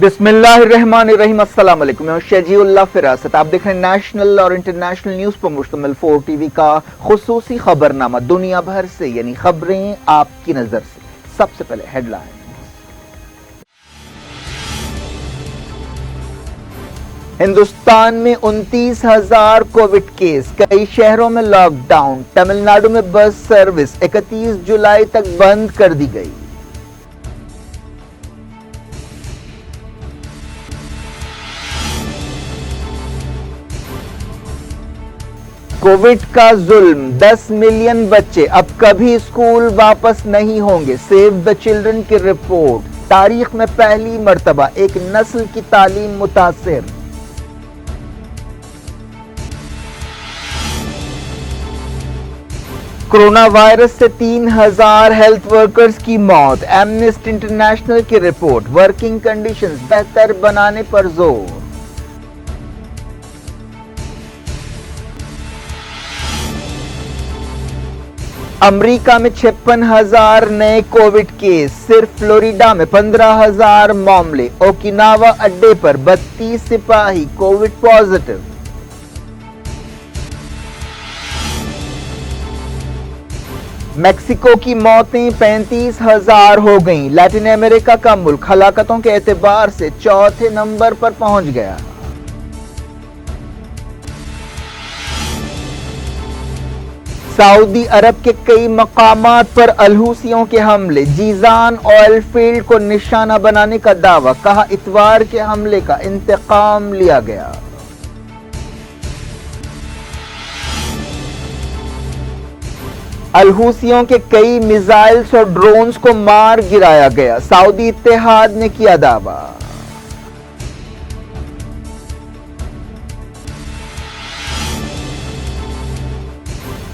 बिस्मिल्लाहिर्रहमानिर्रहीम। अस्सलाम वालेकुम। मैं शजीउल्लाह फिरासत। आप देख रहे हैं नेशनल और इंटरनेशनल न्यूज पर मुश्तमिल 4 टीवी का खुसूसी खबरनामा, दुनिया भर से यानी खबरें आपकी नजर से। सबसे पहले हेडलाइन। हिंदुस्तान में 29,000 कोविड केस, कई शहरों में लॉकडाउन। तमिलनाडु में बस सर्विस 31 जुलाई तक बंद कर दी गई। कोविड का जुल्म, 10 मिलियन बच्चे अब कभी स्कूल वापस नहीं होंगे। सेव द चिल्ड्रन की रिपोर्ट, तारीख में पहली मर्तबा एक नस्ल की तालीम मुतासिर। कोरोना वायरस से 3,000 हेल्थ वर्कर्स की मौत। एमनेस्टी इंटरनेशनल की रिपोर्ट, वर्किंग कंडीशंस बेहतर बनाने पर जोर। अमेरिका में 56,000 नए कोविड केस, सिर्फ फ्लोरिडा में 15,000 मामले। ओकिनावा अड्डे पर 32 सिपाही कोविड पॉजिटिव। मेक्सिको की मौतें 35,000 हो गईं। लैटिन अमेरिका का मुल्क हलाकतों के एतबार से चौथे नंबर पर पहुंच गया। सऊदी अरब के कई मकामात पर अलहूसियों के हमले, जीजान ऑयल फील्ड को निशाना बनाने का दावा, कहा इतवार के हमले का इंतकाम लिया गया। अलहूसियों के कई मिसाइल्स और ड्रोन्स को मार गिराया गया, सऊदी इत्तेहाद ने किया दावा।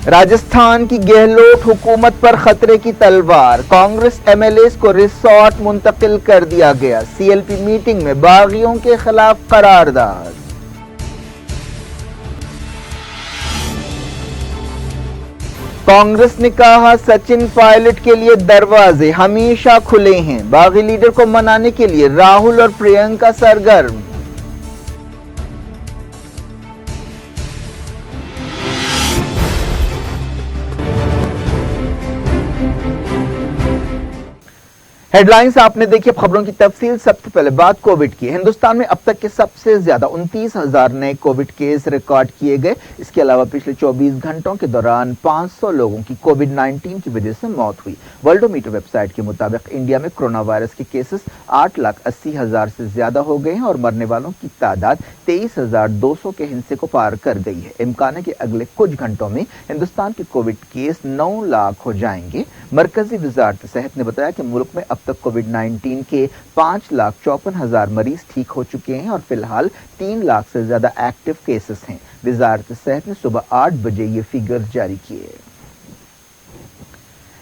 राजस्थान की गहलोत हुकूमत पर खतरे की तलवार, कांग्रेस एमएलएस को रिसोर्ट मुंतकिल कर दिया गया। सीएलपी मीटिंग में बागियों के खिलाफ करारदाद। कांग्रेस ने कहा सचिन पायलट के लिए दरवाजे हमेशा खुले हैं। बागी लीडर को मनाने के लिए राहुल और प्रियंका सरगर्म। हेडलाइंस आपने देखी, अब खबरों की तफसील। सबसे पहले बात कोविड की। हिंदुस्तान में अब तक के सबसे ज्यादा 29,000 नए कोविड केस रिकॉर्ड किए गए। इसके अलावा पिछले 24 घंटों के दौरान 500 लोगों की कोविड-19 की वजह से मौत हुई। वर्ल्डोमीटर वेबसाइट के मुताबिक इंडिया में कोरोना वायरस के केसेस 8,80,000 से ज्यादा हो गए हैं और मरने वालों की तादाद 23,200 के हिस्से को पार कर गई है। इम्कान है कि अगले कुछ घंटों में हिंदुस्तान के कोविड केस 9 लाख हो जाएंगे। मरकजी वजारत सेहत ने बताया कि मुल्क में अब तक कोविड-19 के 5,54,000 मरीज ठीक हो चुके हैं और फिलहाल 3 लाख से ज्यादा एक्टिव केसेस हैं। वजारत सेहत ने सुबह 8 बजे ये फिगर जारी किए।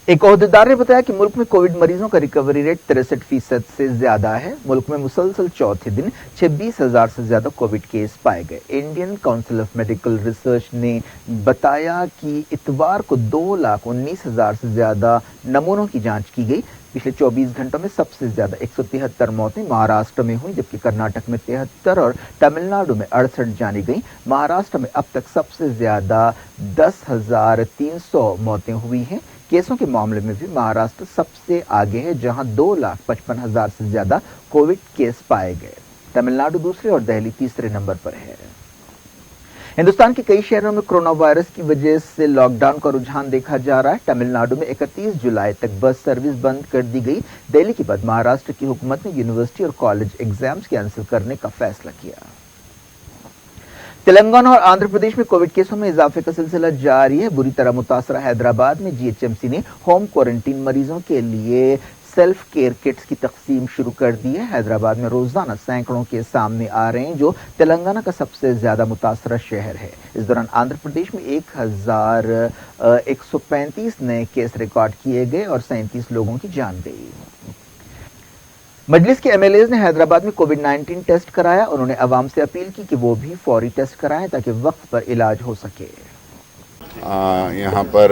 एक ओहदेदार ने बताया कि मुल्क में कोविड मरीजों का रिकवरी रेट 63% से ज्यादा है। मुल्क में मुसलसल चौथे दिन 26,000 से ज्यादा कोविड केस पाए गए। Indian council of medical research ने बताया कि इतवार को 2,19,000 से ज्यादा नमूनों की जांच की गई। पिछले 24 घंटों में सबसे ज्यादा 173 मौतें महाराष्ट्र में हुई, जबकि कर्नाटक में 73 और तमिलनाडु में 68 जानी गई। महाराष्ट्र में अब तक सबसे ज्यादा 10,300 मौतें हुई हैं। केसों के मामले में भी महाराष्ट्र सबसे आगे है, जहां 2,55,000 से ज्यादा कोविड केस पाए गए। तमिलनाडु दूसरे और दिल्ली तीसरे नंबर पर है। हिंदुस्तान के कई शहरों में कोरोना वायरस की वजह से लॉकडाउन का रुझान देखा जा रहा है। तमिलनाडु में 31 जुलाई तक बस सर्विस बंद कर दी गई। दिल्ली के बाद महाराष्ट्र की हुकूमत ने यूनिवर्सिटी और कॉलेज एग्जाम्स कैंसिल करने का फैसला किया। तेलंगाना और आंध्र प्रदेश में कोविड केसों में इजाफे का सिलसिला जारी है। बुरी तरह मुतासरा हैदराबाद में जीएचएमसी ने होम क्वारंटीन मरीजों के लिए सेल्फ केयर किट्स की तकसीम शुरू कर दी है। हैदराबाद में रोजाना सैकड़ों केस सामने आ रहे हैं, जो तेलंगाना का सबसे ज्यादा मुतासरा शहर है। इस दौरान आंध्र प्रदेश में 1,135 नए केस रिकॉर्ड किए गए और 37 लोगों की जान गई। मजलिस के एमएलएज ने हैदराबाद में कोविड-19 टेस्ट कराया। उन्होंने अवाम से अपील की कि वो भी फौरी टेस्ट कराएं ताकि वक्त पर इलाज हो सके। यहाँ पर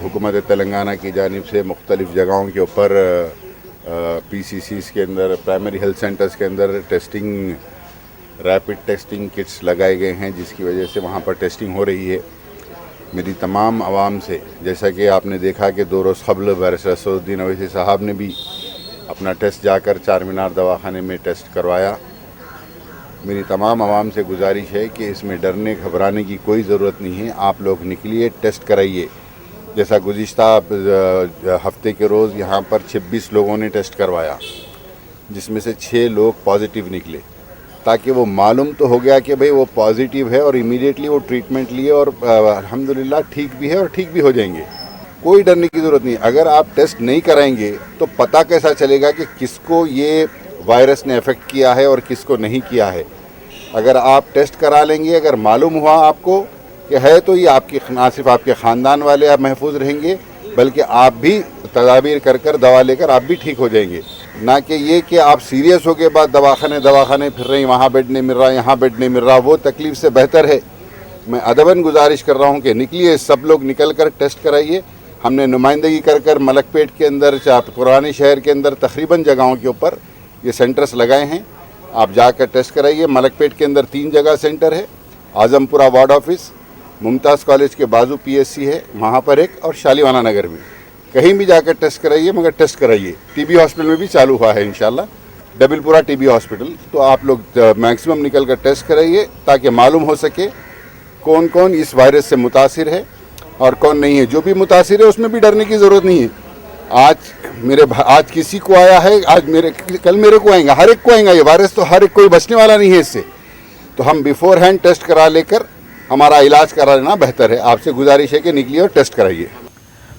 हुकूमत तेलंगाना की जानिब से मुख्तलिफ जगहों के ऊपर PCCs کے اندر پرائمری ہیلتھ سینٹرز کے اندر ٹیسٹنگ ریپڈ ٹیسٹنگ کٹس لگائے گئے ہیں، جس کی وجہ سے وہاں پر ٹیسٹنگ ہو رہی ہے۔ میری تمام عوام سے، جیسا کہ آپ نے دیکھا کہ 2 روز قبل بیرسٹر اسد الدین اویسی صاحب نے بھی اپنا ٹیسٹ جا کر چار مینار دواخانے میں ٹیسٹ کروایا، میری تمام عوام سے گزارش ہے کہ اس میں ڈرنے گھبرانے کی کوئی ضرورت نہیں ہے۔ آپ لوگ نکلیے، ٹیسٹ کرائیے۔ جیسا گزشتہ ہفتے کے روز یہاں پر 26 لوگوں نے ٹیسٹ کروایا، جس میں سے 6 لوگ پازیٹیو نکلے، تاکہ وہ معلوم تو ہو گیا کہ بھئی وہ پازیٹیو ہے، اور امیڈیٹلی وہ ٹریٹمنٹ لیے اور الحمدللہ ٹھیک بھی ہے اور ٹھیک بھی ہو جائیں گے۔ کوئی ڈرنے کی ضرورت نہیں۔ اگر آپ ٹیسٹ نہیں کرائیں گے تو پتہ کیسا چلے گا کہ کس کو یہ وائرس نے افیکٹ کیا ہے اور کس کو نہیں کیا ہے؟ اگر آپ ٹیسٹ کرا لیں گے، اگر معلوم ہوا آپ کو کہ ہے، تو یہ آپ کی نہ صرف آپ کے خاندان والے آپ محفوظ رہیں گے، بلکہ آپ بھی تدابیر کر دوا لے کر آپ بھی ٹھیک ہو جائیں گے۔ نہ کہ یہ کہ آپ سیریس ہو کے بعد دواخانے پھر رہے ہیں، وہاں بیڈ نہیں مل رہا، یہاں بیڈ نہیں مل رہا، وہ تکلیف سے بہتر ہے۔ میں ادباً گزارش کر رہا ہوں کہ نکلیے، سب لوگ نکل کر ٹیسٹ کرائیے۔ ہم نے نمائندگی کر ملک پیٹ کے اندر، پرانے شہر کے اندر تقریباً جگہوں کے اوپر یہ سینٹرز لگائے ہیں۔ آپ جا کر ٹیسٹ کرائیے۔ ملک پیٹ کے اندر 3 جگہ سینٹر ہے، اعظم پورہ وارڈ آفس، ممتاز کالج کے بازو PSC ہے وہاں پر ایک، اور شالیوانہ نگر میں۔ کہیں بھی جا کر ٹیسٹ کرائیے، مگر ٹیسٹ کرائیے۔ TB ہاسپٹل میں بھی چالو ہوا ہے انشاءاللہ، ڈبل پورہ TB ہاسپٹل۔ تو آپ لوگ میکسیمم نکل کر ٹیسٹ کرائیے، تاکہ معلوم ہو سکے کون کون اس وائرس سے متاثر ہے اور کون نہیں ہے۔ جو بھی متاثر ہے اس میں بھی ڈرنے کی ضرورت نہیں ہے۔ آج کسی کو آیا ہے، کل میرے کو آئیں گا، ہر ایک کو آئیں گا یہ وائرس، تو ہر ایک کوئی بچنے والا نہیں ہے اس سے۔ تو ہم بیفور ہینڈ ٹیسٹ کرا لے کر ہمارا علاج کرا لینا بہتر ہے۔ آپ سے گزارش ہے کہ نکلیے اور ٹیسٹ کرائیے۔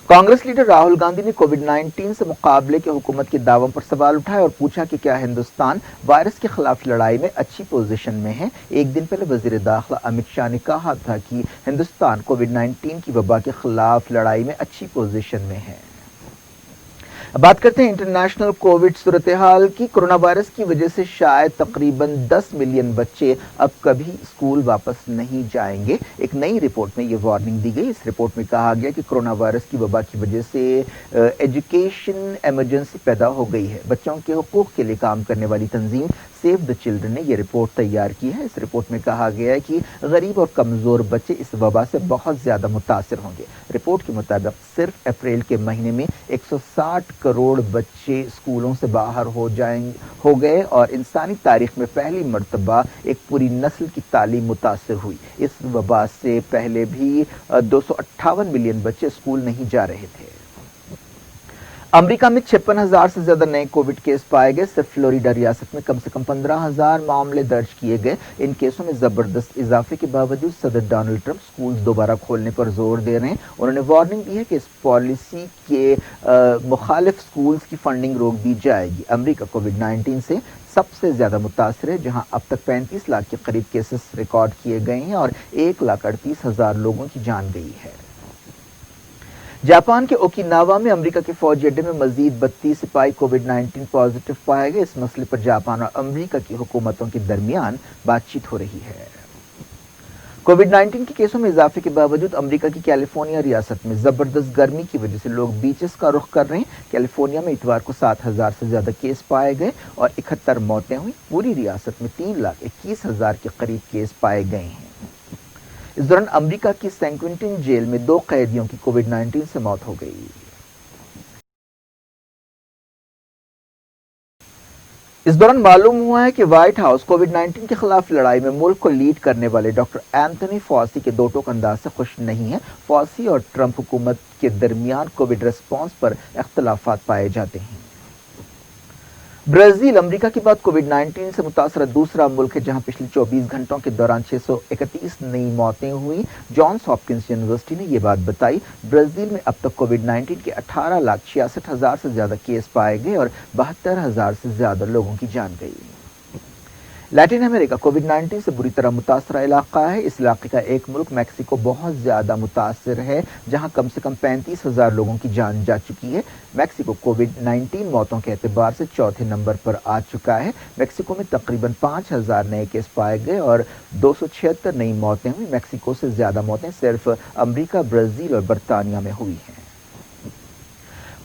کانگریس لیڈر راہل گاندھی نے کووڈ-19 سے مقابلے کے حکومت کے دعووں پر سوال اٹھائے اور پوچھا کہ کیا ہندوستان وائرس کے خلاف لڑائی میں اچھی پوزیشن میں ہے۔ ایک دن پہلے وزیر داخلہ امت شاہ نے کہا تھا کہ ہندوستان کووڈ-19 کی وبا کے خلاف لڑائی میں اچھی پوزیشن میں ہے۔ اب بات کرتے ہیں انٹرنیشنل کووڈ صورتحال کی۔ کرونا وائرس کی وجہ سے شاید تقریباً 10 ملین بچے اب کبھی اسکول واپس نہیں جائیں گے۔ ایک نئی رپورٹ میں یہ وارننگ دی گئی۔ اس رپورٹ میں کہا گیا کہ کرونا وائرس کی وبا کی وجہ سے ایجوکیشن ایمرجنسی پیدا ہو گئی ہے۔ بچوں کے حقوق کے لیے کام کرنے والی تنظیم سیو دا چلڈرن نے یہ رپورٹ تیار کی ہے۔ اس رپورٹ میں کہا گیا ہے کہ غریب اور کمزور بچے اس وبا سے بہت زیادہ متاثر ہوں گے۔ رپورٹ کے مطابق صرف اپریل کے مہینے میں 160 کروڑ بچے اسکولوں سے باہر ہو گئے اور انسانی تاریخ میں پہلی مرتبہ ایک پوری نسل کی تعلیم متاثر ہوئی۔ اس وبا سے پہلے بھی 258 ملین بچے اسکول نہیں جا رہے تھے۔ امریکہ میں 56,000 سے زیادہ نئے کووڈ کیس پائے گئے۔ صرف فلوریڈا ریاست میں کم سے کم 15,000 معاملے درج کیے گئے۔ ان کیسوں میں زبردست اضافے کے باوجود صدر ڈونلڈ ٹرمپ اسکولز دوبارہ کھولنے پر زور دے رہے ہیں۔ انہوں نے وارننگ دی ہے کہ اس پالیسی کے مخالف اسکولز کی فنڈنگ روک دی جائے گی۔ امریکہ کووڈ-19 سے سب سے زیادہ متاثر ہے، جہاں اب تک 35 لاکھ کے قریب کیسز ریکارڈ کیے گئے ہیں اور 1,38,000 لوگوں کی جان گئی ہے۔ جاپان کے اوکیناوا میں امریکہ کے فوجی اڈے میں مزید 32 سپاہی کووڈ-19 پازیٹیو پائے گئے۔ اس مسئلے پر جاپان اور امریکہ کی حکومتوں کے درمیان بات چیت ہو رہی ہے۔ کووڈ-19 کے کیسوں میں اضافے کے باوجود امریکہ کی کیلیفورنیا ریاست میں زبردست گرمی کی وجہ سے لوگ بیچز کا رخ کر رہے ہیں۔ کیلیفورنیا میں اتوار کو 7,000 سے زیادہ کیس پائے گئے اور 71 موتیں ہوئیں۔ پوری ریاست میں 3,21,000 کے قریب کیس پائے گئے ہیں۔ اس دوران امریکہ کی سین کوئنٹن جیل میں 2 قیدیوں کی کووڈ-19 سے موت ہو گئی۔ اس دوران معلوم ہوا ہے کہ وائٹ ہاؤس کووڈ-19 کے خلاف لڑائی میں ملک کو لیڈ کرنے والے ڈاکٹر اینتھونی فاؤسی کے 2 ٹوک انداز سے خوش نہیں ہے۔ فاؤسی اور ٹرمپ حکومت کے درمیان کووڈ ریسپانس پر اختلافات پائے جاتے ہیں۔ برازیل امریکہ کے بعد کووڈ-19 سے متاثرہ دوسرا ملک ہے، جہاں پچھلے 24 گھنٹوں کے دوران 631 نئی موتیں ہوئیں۔ جانس ہاپکنس یونیورسٹی نے یہ بات بتائی۔ برازیل میں اب تک کووڈ-19 کے 18,66,000 سے زیادہ کیس پائے گئے اور 72,000 سے زیادہ لوگوں کی جان گئی۔ لیٹن امریکہ کووڈ-19 سے بری طرح متاثرہ علاقہ ہے۔ اس علاقے کا ایک ملک میکسیکو بہت زیادہ متاثر ہے، جہاں کم سے کم 35,000 لوگوں کی جان جا چکی ہے۔ میکسیکو کووڈ-19 موتوں کے اعتبار سے 4تھے نمبر پر آ چکا ہے۔ میکسیکو میں تقریباً 5,000 نئے کیس پائے گئے اور 276 نئی موتیں ہوئیں۔ میکسیکو سے زیادہ موتیں صرف امریکہ، برازیل اور برطانیہ میں ہوئی ہیں۔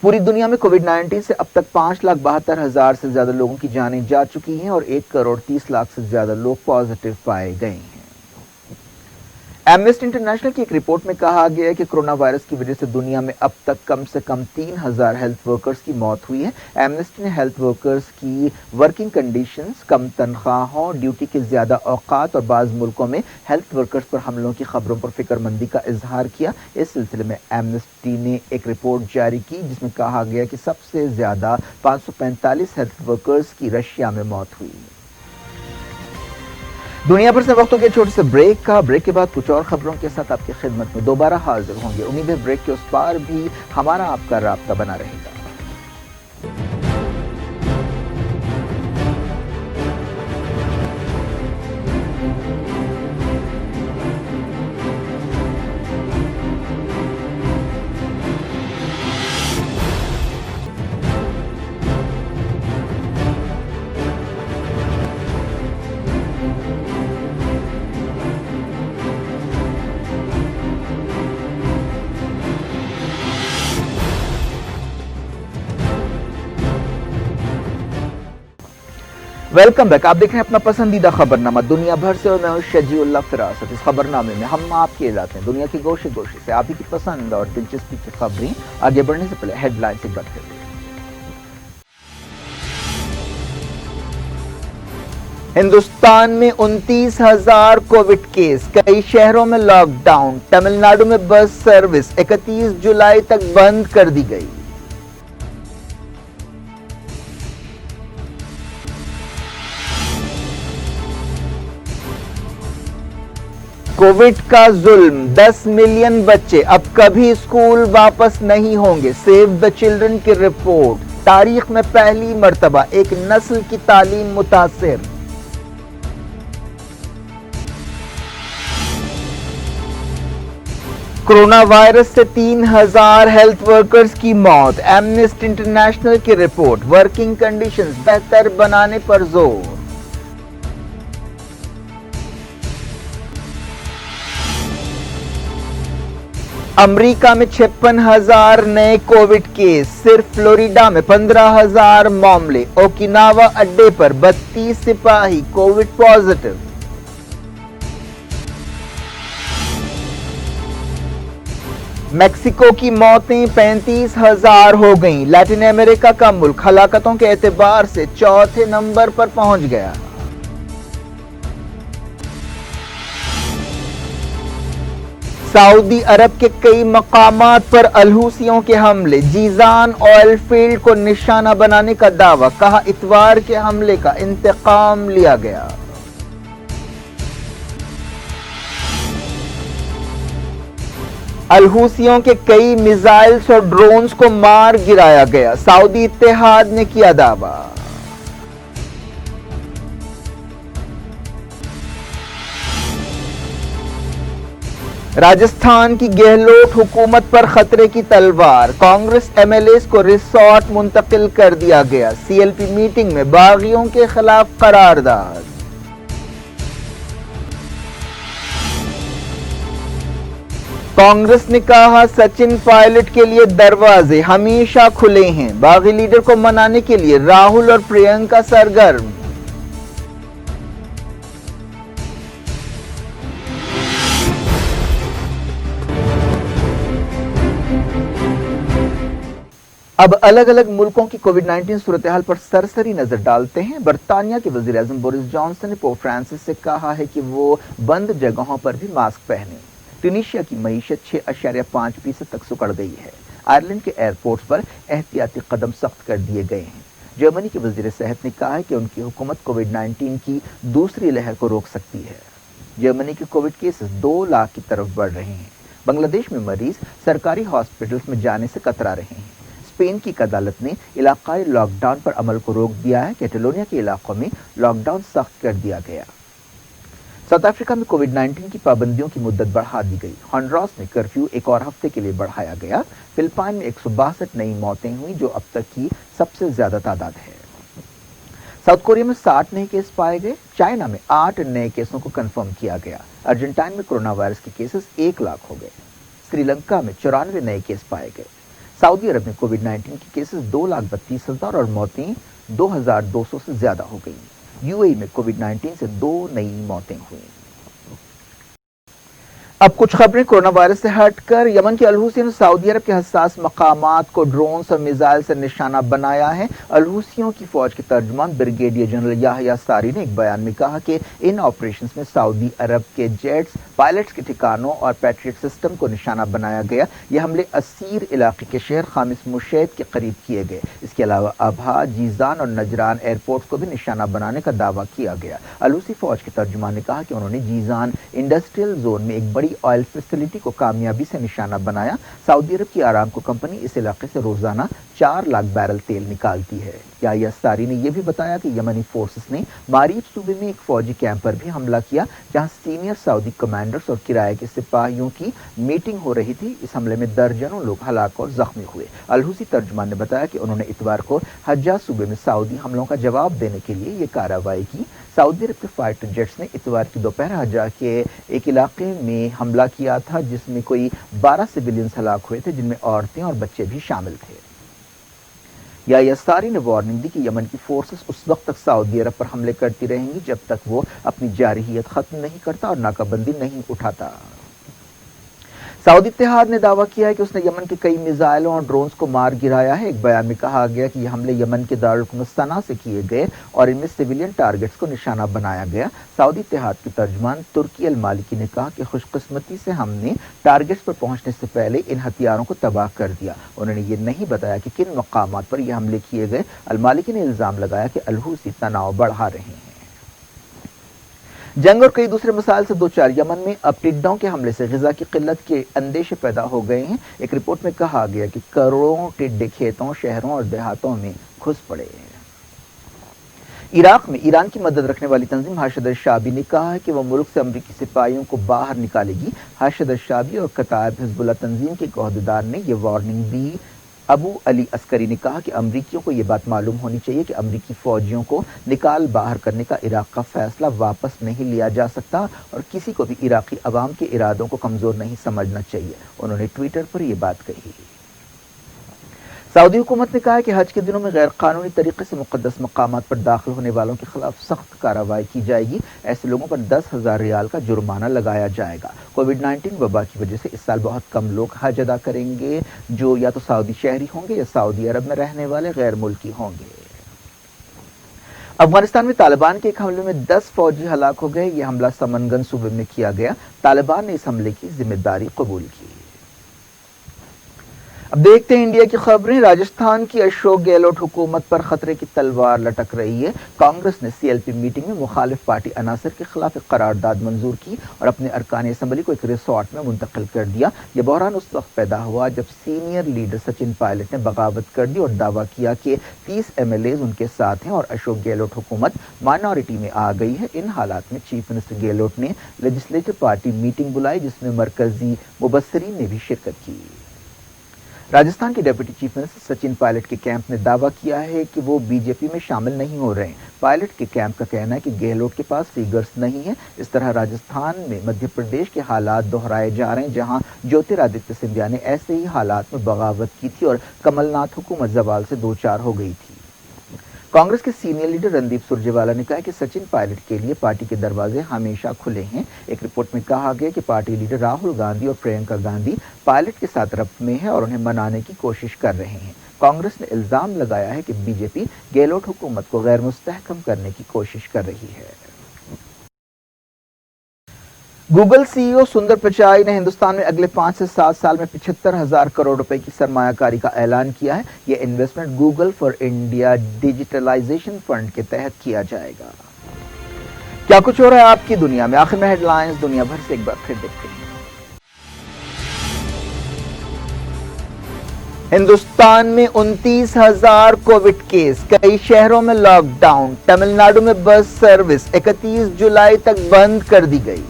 पूरी दुनिया में कोविड-19 से अब तक 5,72,000 से ज्यादा लोगों की जानें जा चुकी हैं और 1,30,00,000 से ज्यादा लोग पॉजिटिव पाए गए हैं। एमनेस्टी इंटरनेशनल की एक रिपोर्ट में कहा गया है कि कोरोना वायरस की वजह से दुनिया में अब तक कम से कम 3,000 हेल्थ वर्कर्स की मौत हुई है। एमनेस्टी ने हेल्थ वर्कर्स की वर्किंग कंडीशंस, कम तनख्वाहों, ड्यूटी के ज्यादा औकात और बाज़ मुल्कों में हेल्थ वर्कर्स पर हमलों की खबरों पर फिक्रमंदी का इजहार किया। इस सिलसिले में एमनेस्टी ने एक रिपोर्ट जारी की जिसमें कहा गया कि सबसे ज्यादा 545 हेल्थ वर्कर्स की रशिया में मौत हुई। दुनिया भर से वक्तों के छोटे से ब्रेक के बाद कुछ और खबरों के साथ आपकी खिदमत में दोबारा हाजिर होंगे। उम्मीद है ब्रेक के उस पार भी हमारा आपका राब्ता बना रहेगा। Welcome back. आप देख रहे हैं अपना पसंदीदा खबरनामा दुनिया भर से और मैं हूं शजीउल्लाह फिरासत। इस खबरनामे में हम आपके लाते हैं दुनिया के गोशे गोशे से आप ही की पसंद और दिलचस्पी की खबरें। आगे बढ़ने से पहले हेडलाइंस एक बार फिर। हिंदुस्तान में 29,000 कोविड केस, कई शहरों में लॉकडाउन। तमिलनाडु में बस सर्विस 31 जुलाई तक बंद कर दी गई। कोविड का जुल्म, 10 मिलियन बच्चे अब कभी स्कूल वापस नहीं होंगे। सेव द चिल्ड्रन की रिपोर्ट, तारीख में पहली मर्तबा एक नस्ल की तालीम मुतासिर। कोरोना वायरस से 3,000 हेल्थ वर्कर्स की मौत। एमनेस्टी इंटरनेशनल की रिपोर्ट, वर्किंग कंडीशंस बेहतर बनाने पर जोर। अमेरिका में 56,000 नए कोविड केस, सिर्फ फ्लोरिडा में 15,000 मामले। ओकिनावा अड्डे पर 32 सिपाही कोविड पॉजिटिव। मेक्सिको की मौतें 35,000 हो गईं। लैटिन अमेरिका का मुल्क हलाकतों के एतबार से चौथे नंबर पर पहुंच गया। सऊदी अरब के कई मकामात पर अलहूसियों के हमले, जीजान ऑयल फील्ड को निशाना बनाने का दावा, कहा इतवार के हमले का इंतकाम लिया गया। अलहूसियों के कई मिसाइल्स और ड्रोन्स को मार गिराया गया, सऊदी इत्तेहाद ने किया दावा। राजस्थान की गहलोत हुकूमत पर खतरे की तलवार, कांग्रेस एमएलएस को रिसोर्ट मुंतकिल कर दिया गया। सीएलपी मीटिंग में बागियों के खिलाफ करारदाद। कांग्रेस ने कहा सचिन पायलट के लिए दरवाजे हमेशा खुले हैं। बागी लीडर को मनाने के लिए राहुल और प्रियंका सरगर्म। अब अलग अलग मुल्कों की कोविड-19 सूरत हाल पर सरसरी नजर डालते हैं। बरतानिया के वजीर आजम बोरिस जॉनसन ने पोप फ्रांसिस से कहा है कि वो बंद जगहों पर भी मास्क पहने। ट्यूनीशिया की मईशत 6.5% तक सुकड़ गई है। आयरलैंड के एयरपोर्ट्स पर एहतियाती कदम सख्त कर दिए गए हैं। जर्मनी के वजीर सेहत ने कहा है कि उनकी हुकूमत कोविड-19 की दूसरी लहर को रोक सकती है। जर्मनी के कोविड केसेस 2 लाख की तरफ बढ़ रहे हैं। बांग्लादेश में मरीज सरकारी हॉस्पिटल्स में जाने से कतरा रहे हैं। स्पेन की एक अदालत ने इलाकाई लॉकडाउन पर अमल को रोक दिया है। कैटेलोनिया के इलाकों में लॉकडाउन सख्त कर दिया गया। साउथ अफ्रीका में कोविड-19 की पाबंदियों की मुद्दत बढ़ा दी गई। हॉन्डुरास में कर्फ्यू एक और हफ्ते के लिए बढ़ाया गया। फिलिपाइन में 162 नई मौतें हुई, जो अब तक की सबसे ज्यादा तादाद है। साउथ कोरिया में 60 नए केस पाए गए। चाइना में 8 नए केसों को कंफर्म किया गया। अर्जेंटाइन में कोरोना वायरस के केसेस 1 लाख हो गए। श्रीलंका में 94 नए केस पाए गए। सऊदी अरब में कोविड-19 के केसेस 2,32,000 और मौतें 2,200 से ज्यादा हो गई। यूएई में कोविड-19 से 2 नई मौतें हुई। अब कुछ खबरें कोरोना वायरस से हटकर। यमन के अल-हुसी ने सऊदी अरब के हसास मकामात को ड्रोन और मिसाइल से निशाना बनाया है। अल-हुसियों की फौज के तर्जुमान ब्रिगेडियर जनरल याहया सारी ने एक बयान में कहा कि इन ऑपरेशंस में सऊदी अरब के जेट्स, पायलट्स के ठिकानों और पैट्रियट सिस्टम को निशाना बनाया गया। ये हमले असीर इलाके के शहर खामिस मुशैद के करीब किए गए। इसके अलावा अबहा, जीजान और नजरान एयरपोर्ट्स को भी निशाना बनाने का दावा किया गया। अल-हुसी फौज के तर्जुमान ने कहा कि उन्होंने जीजान इंडस्ट्रियल जोन में एक बड़ी ऑयल फैसिलिटी को कामयाबी से निशाना बनाया। सऊदी अरब की आरामको कंपनी इस इलाके से रोजाना 4 लाख बैरल तेल निकालती है। याहया सारी ने यह भी बताया कि यमनी फोर्सेस ने मारीब सूबे में एक फौजी कैंप पर भी हमला किया, जहां सीनियर सऊदी कमांडर्स और किराए के सिपाहियों की मीटिंग हो रही थी। इस हमले में दर्जनों लोग हलाक और जख्मी हुए। अल-हुसी तर्जुमान ने बताया कि उन्होंने इतवार को हज्जा सूबे में सऊदी हमलों का जवाब देने के लिए ये कार्रवाई की। सऊदी अरब के फाइटर जेट्स ने इतवार की दोपहर हज्जा के एक इलाके में हमला किया था, जिसमें कोई 12 सिविलियंस हलाक हुए थे, जिनमें औरतें और बच्चे भी शामिल थे। याहया सारी ने वार्निंग दी कि यमन की फोर्सेस उस वक्त तक सऊदी अरब पर हमले करती रहेंगी जब तक वो अपनी जारहियत खत्म नहीं करता और नाकाबंदी नहीं उठाता। सऊदी इत्तेहाद ने दावा किया है कि उसने यमन के कई मिसाइलों और ड्रोन्स को मार गिराया है। एक बयान में कहा गया कि ये हमले यमन के दारुल हुकूमत सना से किए गए और इनमें सिविलियन टारगेट्स को निशाना बनाया गया। सऊदी इत्तेहाद के तर्जुमान तुर्की अल मालिकी ने कहा कि खुशकिस्मती से हमने टारगेट्स पर पहुंचने से पहले इन हथियारों को तबाह कर दिया। उन्होंने ये नहीं बताया कि किन मकामात पर यह हमले किए गए। अल मालिकी ने इल्जाम लगाया कि अल-हुसी तनाव बढ़ा रहे हैं। जंग और कई दूसरे मसाइल से दो चार यमन में अब टिड्डों के हमले से ग़िज़ा की किल्लत के अंदेशे पैदा हो गए हैं। एक रिपोर्ट में कहा गया कि करोड़ों टिड्डे खेतों, शहरों और देहातों में घुस पड़े हैं। इराक में ईरान की मदद रखने वाली तंजीम हशद अल-शाबी ने कहा है कि वह मुल्क से अमरीकी सिपाहियों को बाहर निकालेगी। हशद अल-शाबी और कताइब हिज़्बुल्लाह तंजीम के एक ओहदेदार ने यह वार्निंग दी। अबू अली अस्करी ने कहा कि अमरीकियों को यह बात मालूम होनी चाहिए कि अमरीकी फौजियों को निकाल बाहर करने का इराक का फैसला वापस नहीं लिया जा सकता और किसी को भी इराकी अवाम के इरादों को कमजोर नहीं समझना चाहिए। उन्होंने ट्विटर पर यह बात कही। सऊदी हुकूमत ने कहा है कि हज के दिनों में गैर कानूनी तरीके से मुक़द्दस मकामात पर दाखिल होने वालों के खिलाफ सख्त कार्रवाई की जाएगी। ऐसे लोगों पर 10,000 रियाल का जुर्माना लगाया जाएगा। कोविड-19 वबा की वजह से इस साल बहुत कम लोग हज अदा करेंगे, जो या तो सऊदी शहरी होंगे या सऊदी अरब में रहने वाले गैर मुल्की होंगे। अफगानिस्तान में तालिबान के एक हमले में 10 फौजी हलाक हो गए। यह हमला समनगन सूबे में किया गया। तालिबान ने इस हमले की जिम्मेदारी कबूल की। अब देखते हैं इंडिया की खबरें। राजस्थान की अशोक गहलोत हुकूमत पर खतरे की तलवार लटक रही है। कांग्रेस ने सीएलपी मीटिंग में मुखालिफ पार्टी अनासर के खिलाफ एक करारदाद मंजूर की और अपने अरकान असम्बली को एक रिसोर्ट में मुंतकिल कर दिया। यह बहरान उस वक्त पैदा हुआ जब सीनियर लीडर सचिन पायलट ने बगावत कर दी और दावा किया कि 30 MLAs उनके साथ हैं और अशोक गहलोत हुकूमत माइनॉरिटी में आ गई है। इन हालात में चीफ मिनिस्टर गहलोत ने लेजिस्लेटिव पार्टी मीटिंग बुलाई, जिसमें मरकजी मुबस्सरीन ने भी शिरकत की। राजस्थान के deputy chief minister Sachin Pilot के कैंप ने दावा किया है कि वो बीजेपी में शामिल नहीं हो रहे हैं। पायलट के कैंप का कहना है कि गहलोत के पास फिगर्स नहीं है। इस तरह राजस्थान में मध्य प्रदेश के हालात दोहराए जा रहे हैं, जहां ज्योतिरादित्य सिंधिया ने ऐसे ही हालात में बगावत की थी और कमलनाथ हुकूमत जवाल से दो चार हो गई थी। कांग्रेस के सीनियर लीडर रणदीप सुरजेवाला ने कहा कि सचिन पायलट के लिए पार्टी के दरवाजे हमेशा खुले हैं। एक रिपोर्ट में कहा गया कि पार्टी लीडर राहुल गांधी और प्रियंका गांधी पायलट के साथ रब्त में है और उन्हें मनाने की कोशिश कर रहे हैं। कांग्रेस ने इल्जाम लगाया है कि बीजेपी गहलोत हुकूमत को गैर मुस्तहकम करने की कोशिश कर रही है। गूगल सीईओ सुंदर पिचाई ने हिंदुस्तान में अगले 5 से 7 साल में 75,000 करोड़ रुपए की सरमायाकारी का ऐलान किया है। यह investment Google for India digitalization fund के तहत किया जाएगा। क्या कुछ हो रहा है आपकी दुनिया में, आखिर में हेडलाइंस दुनिया भर से एक बार फिर देखते हैं। हिंदुस्तान में 29,000 कोविड केस, कई शहरों में लॉकडाउन। तमिलनाडु में बस सर्विस 31 जुलाई तक बंद कर दी गई।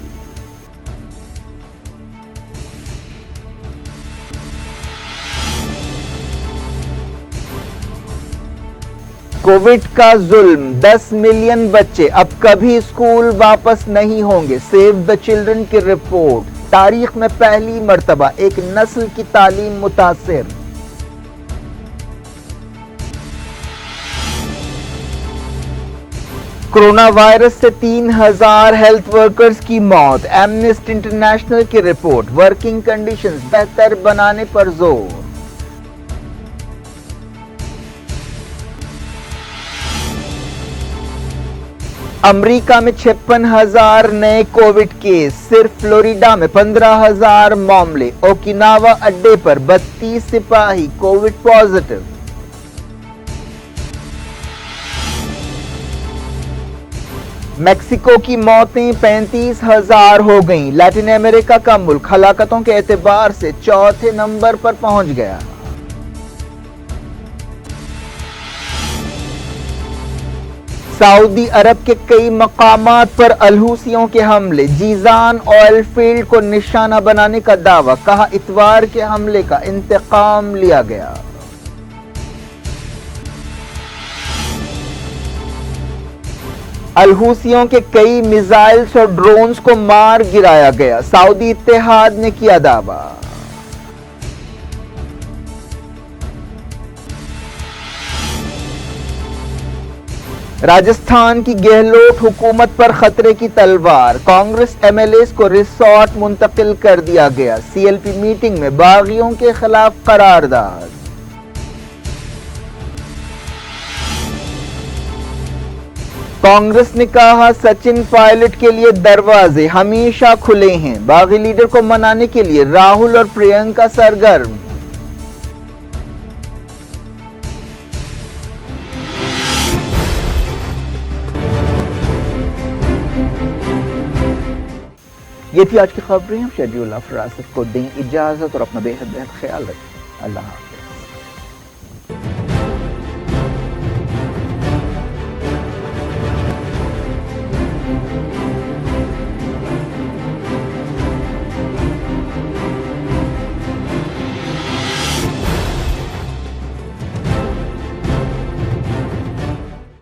कोविड का जुल्म, 10 मिलियन बच्चे अब कभी स्कूल वापस नहीं होंगे। सेव द चिल्ड्रन की रिपोर्ट, तारीख में पहली मर्तबा एक नस्ल की तालीम मुतासिर। کورونا وائرس سے 3000 ہیلتھ ورکرز کی موت، ایمنسٹی انٹرنیشنل کی رپورٹ، ورکنگ کنڈیشنز بہتر بنانے پر زور۔ امریکہ میں 56,000 نئے کووڈ کیس، صرف فلوریڈا میں 15,000 معاملے، اوکیناوا اڈے پر 32 سپاہی کووڈ پازیٹو۔ میکسیکو کی موتیں 35,000 ہو گئیں، لیٹن امریکہ کا ملک ہلاکتوں کے اعتبار سے چوتھے نمبر پر پہنچ گیا۔ سعودی عرب کے کئی مقامات پر الحوثیوں کے حملے، جیزان آئل فیلڈ کو نشانہ بنانے کا دعویٰ، کہا اتوار کے حملے کا انتقام لیا گیا۔ الحوثیوں کے کئی میزائلز اور ڈرونز کو مار گرایا گیا، سعودی اتحاد نے کیا دعویٰ۔ راجستھان کی گہلوٹ حکومت پر خطرے کی تلوار، کانگریس ایم ایل ایز کو ریسارٹ منتقل کر دیا گیا، سی ایل پی میٹنگ میں باغیوں کے خلاف قرارداد۔ کانگریس نے کہا سچن پائلٹ کے لیے دروازے ہمیشہ کھلے ہیں، باغی لیڈر کو منانے کے لیے راہل اور پرینکا سرگرم۔ یہ تھی آج کی خبریں، ہم شیڈیول آف فراست کو دیں اجازت اور اپنا بے حد خیال رکھیں۔ اللہ حافظ۔